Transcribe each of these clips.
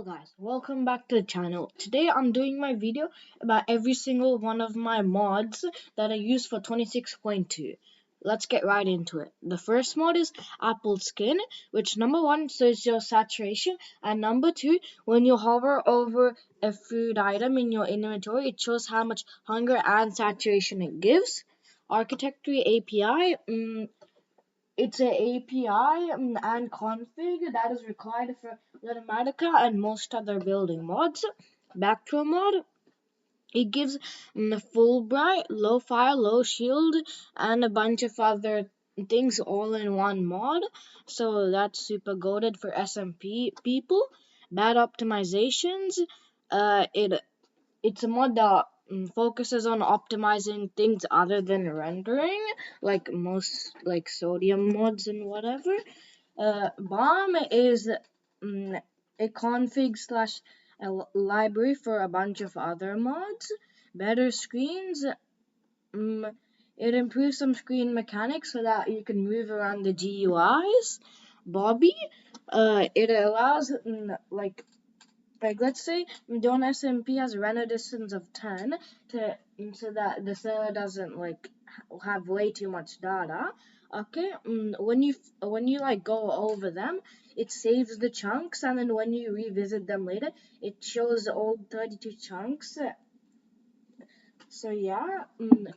Guys, welcome back to the channel. Today I'm doing my video about every single one of my mods that I use for 26.2. Let's get right into it. The first mod is Apple Skin, which number one shows your saturation, and number two, when you hover over a food item in your inventory, it shows how much hunger and saturation it gives. Architecture API, it's a API and config that is required for Automatica and most other building mods. Backdoor mod, it gives Fulbright, low fire, low shield, and a bunch of other things all in one mod. So that's super goated for SMP people. Bad optimizations, it's a mod that focuses on optimizing things other than rendering, like most like sodium mods and whatever. Bomb is a config slash library for a bunch of other mods. Better screens. Um, it improves some screen mechanics so that you can move around the GUIs. Bobby. It allows like let's say Don SMP has a render distance of 10 to so that the server doesn't have way too much data. Okay, when you like go over them, it saves the chunks, and then when you revisit them later, it shows the old 32 chunks. So yeah,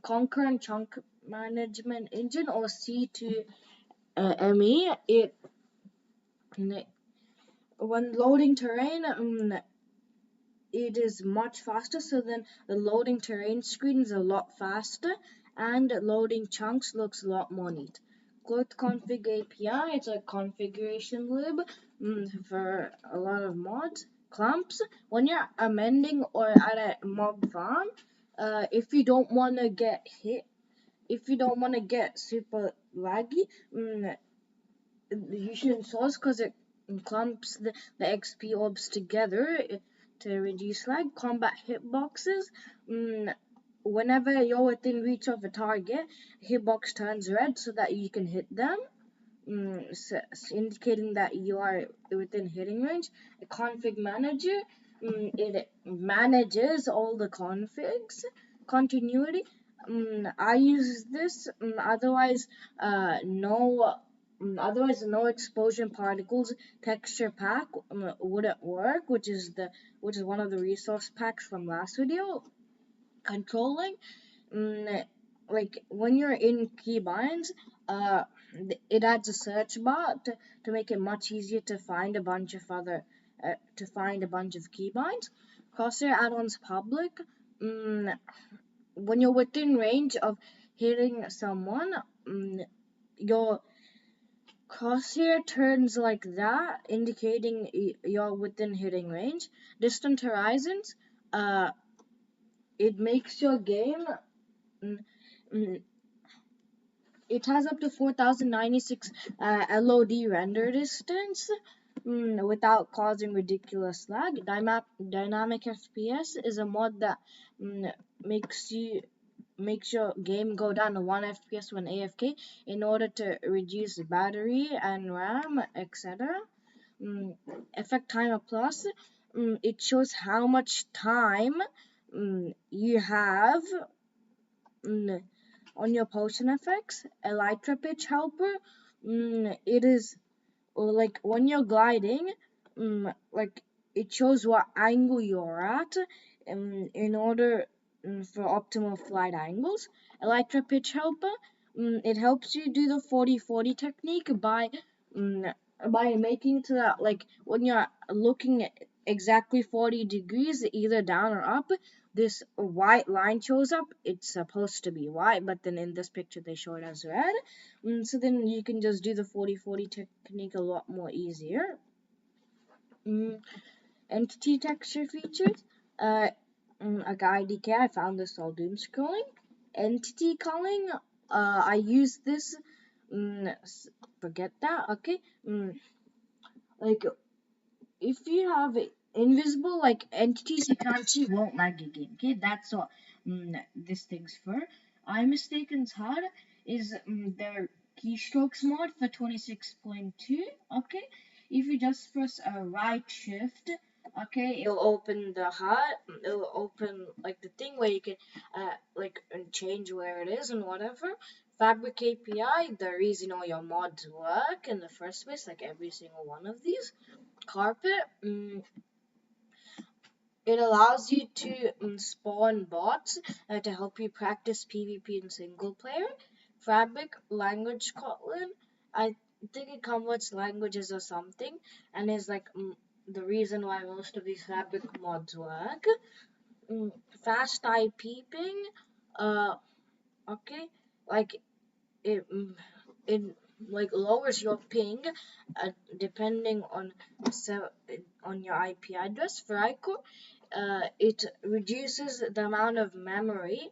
Concurrent Chunk Management Engine or C2ME. It when loading terrain, it is much faster, so then the loading terrain screen is a lot faster and loading chunks looks a lot more neat. Cloth config API, it's a configuration lib for a lot of mods. Clumps, when you're amending or at a mob farm, if you don't want to get hit, if you don't want to get super laggy, you should source because it clumps the XP orbs together to reduce lag. Combat hitboxes. Whenever you're within reach of a target, hitbox turns red so that you can hit them, indicating that you are within hitting range. A config manager. It manages all the configs. Continuity. I use this. Otherwise, no explosion particles texture pack wouldn't work, which is one of the resource packs from last video. Controlling, mm, like when you're in keybinds, uh, it adds a search bar to make it much easier to find a bunch of keybinds. Crosshair add-ons public. Mm, when you're within range of hitting someone, your crosshair turns like that, indicating you're within hitting range. Distant horizons, uh, it makes your game. Mm, mm, it has up to 4096 LOD render distance without causing ridiculous lag. Dynamic FPS is a mod that mm, makes you makes your game go down to 1 FPS when AFK in order to reduce battery and RAM, etc. Effect Timer Plus, it shows how much time you have mm, on your potion effects. Elytra Pitch Helper, it is like when you're gliding, like it shows what angle you're at in order for optimal flight angles. Elytra Pitch Helper, it helps you do the 40-40 technique mm, by making it so that like when you're looking at exactly 40 degrees either down or up, this white line shows up. It's supposed to be white, but then in this picture they show it as red. So then you can just do the 40-40 technique a lot more easier. Mm, Entity texture features. A guy DK, I found this all doom scrolling. Entity culling. I use this. Forget that. Okay. Like if you have invisible like entities you can't see, won't lag your game. Okay, that's what this thing's for. iMistaken's HUD is their keystrokes mod for 26.2. Okay, if you just press a right shift Okay, it'll open the hut. It'll open like the thing where you can change where it is and whatever. Fabric API, the reason all your mods work in the first place, like every single one of these. Carpet, it allows you to spawn bots to help you practice PvP in single player. Fabric, language Kotlin, I think it converts languages or something, and is like the reason why most of these Fabric mods work. Mm, Fast eye peeping, uh, okay, like it, it like lowers your ping, depending on your IP address. For iCore, it reduces the amount of memory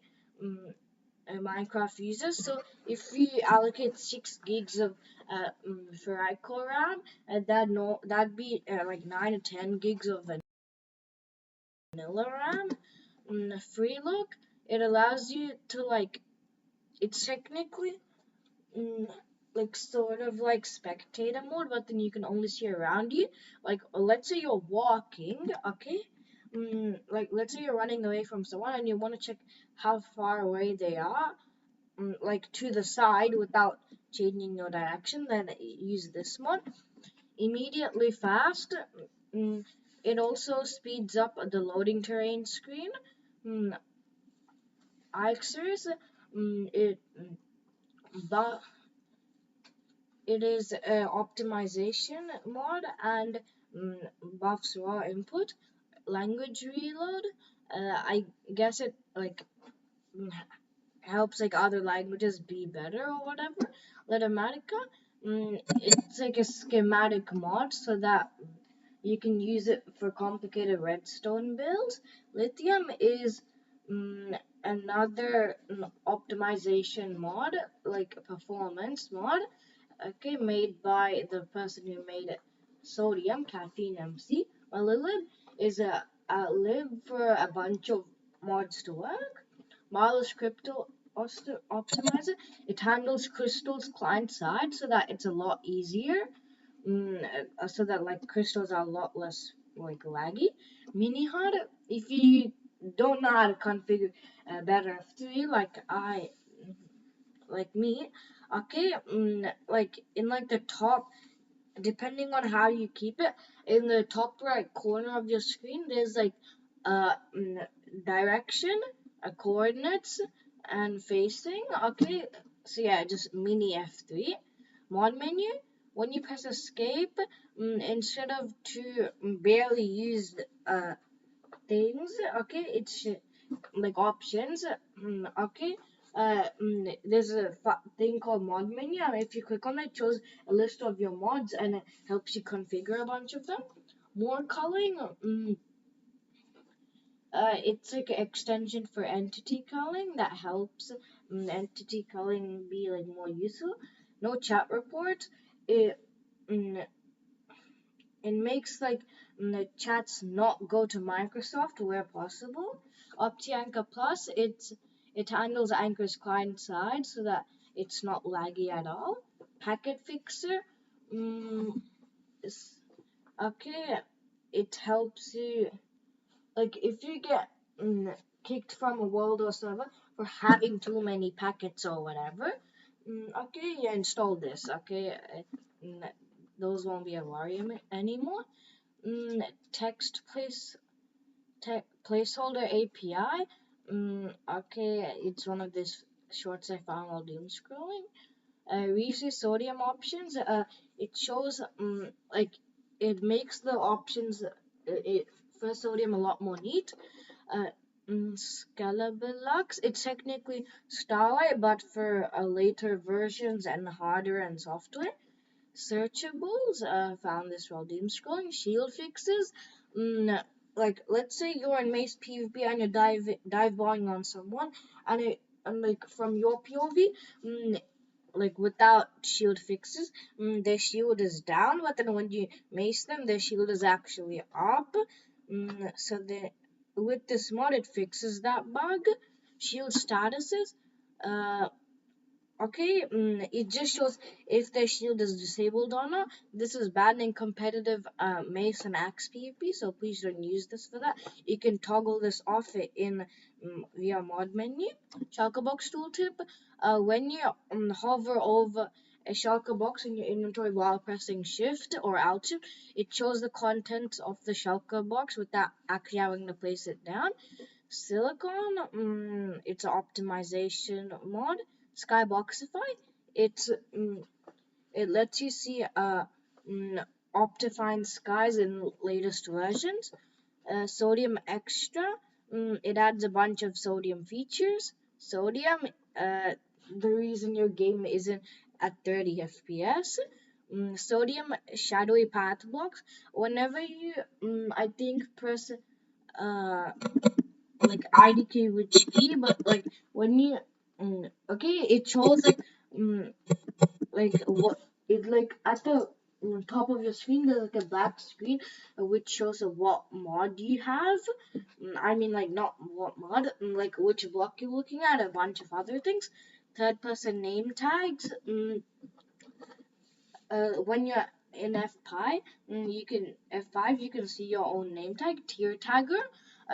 Minecraft uses. So if you allocate 6 gigs of for iCore RAM, that'd be like 9 to 10 gigs of vanilla RAM. Freelook, it allows you to it's technically mm, sort of like spectator mode, but then you can only see around you. Like let's say you're walking, okay? Like let's say you're running away from someone and you want to check how far away they are, like to the side without changing your direction. Then use this one. Immediately fast. Mm, it also speeds up the loading terrain screen. Mm, Ixers, it but it is an optimization mod and buffs raw input. Language reload. I guess it mm, helps other languages be better or whatever. Litematica. It's like a schematic mod so that you can use it for complicated redstone builds. Lithium is another optimization mod, like a performance mod, okay, made by the person who made it. Sodium, Caffeine MC. Lilith is a lib for a bunch of mods to work. Marvelous Crypto Optimizer. It handles crystals client side so that it's a lot easier. So that crystals are a lot less laggy. Mini HUD. If you don't know how to configure better F3 like me, okay, in the top, depending on how you keep it, in the top right corner of your screen, there's uh, mm, direction, coordinates, and facing. Okay, so yeah, just mini F3. Mod menu. When you press escape, instead of two barely used things, okay, it's options. Okay. There's a thing called mod menu, and if you click on it, it shows a list of your mods and it helps you configure a bunch of them. More culling, it's like an extension for entity culling that helps entity culling be more useful. No chat report. It mm, it makes the chats not go to Microsoft where possible. OptiAnchor Plus, it handles Anchor's client side so that it's not laggy at all. Packet Fixer, mm, okay, it helps you if you get kicked from a world or server for having too many packets or whatever. Okay, you install this. Okay, mm, those won't be a worry anymore. Text placeholder API. Okay, it's one of these shorts I found while doom scrolling. Reese's sodium options. It shows it makes the options for sodium a lot more neat. Uh, Scalabilix. It's technically Starlight, but for later versions and hardware and software. Searchables, found this while doom scrolling. Shield fixes, let's say you're in Mace PvP and you're dive bombing on someone, and from your POV, without shield fixes, their shield is down, but then when you mace them, their shield is actually up. So with this mod, it fixes that bug. Shield statuses, uh, Okay, it just shows if their shield is disabled or not. This is banned in competitive mace and axe PvP, so please don't use this for that. You can toggle this off it in via mod menu. Shulker box tooltip. When you hover over a shulker box in your inventory while pressing shift or alt shift, it shows the contents of the shulker box without actually having to place it down. Silicon, it's an optimization mod. Skyboxify, it's it lets you see optifine skies in latest versions. Sodium Extra, it adds a bunch of sodium features. Sodium, the reason your game isn't at 30 FPS. Sodium shadowy path blocks. Whenever you, I think, press like IDK which key, but like when you okay, it shows like what it like at the top of your screen there's like a black screen which shows what mod you have. I mean like not what mod, like which block you're looking at, a bunch of other things. Third person name tags. When you're in F5, you can see your own name tag. Tier tagger,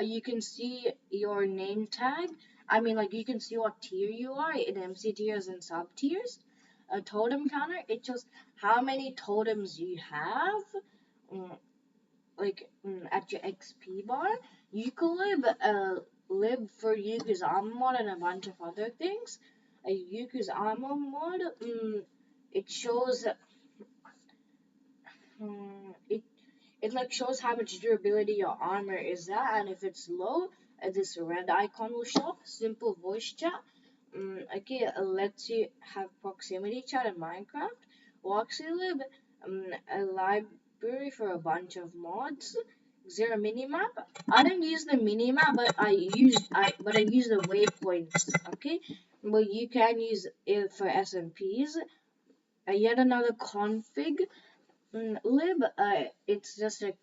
you can see your name tag. I mean, like you can see what tier you are in MC tiers and sub tiers. A totem counter, it shows how many totems you have, mm, at your XP bar. You can live for Yuku's armor mod and a bunch of other things. A Yuku's armor mod, it shows it like shows how much durability your armor is at, and if it's low, this red icon will show up. Simple voice chat. Okay, it lets you have proximity chat in Minecraft. Voxylib, a library for a bunch of mods. Zero minimap. I didn't use the minimap, but I use the waypoints. Okay, but you can use it for SMPs. Yet another config lib, it's just a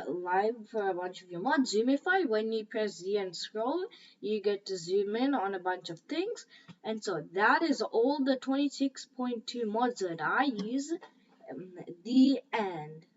live for a bunch of your mods. Zoomify, when you press Z and scroll, you get to zoom in on a bunch of things. And so that is all the 26.2 mods that I use. The end.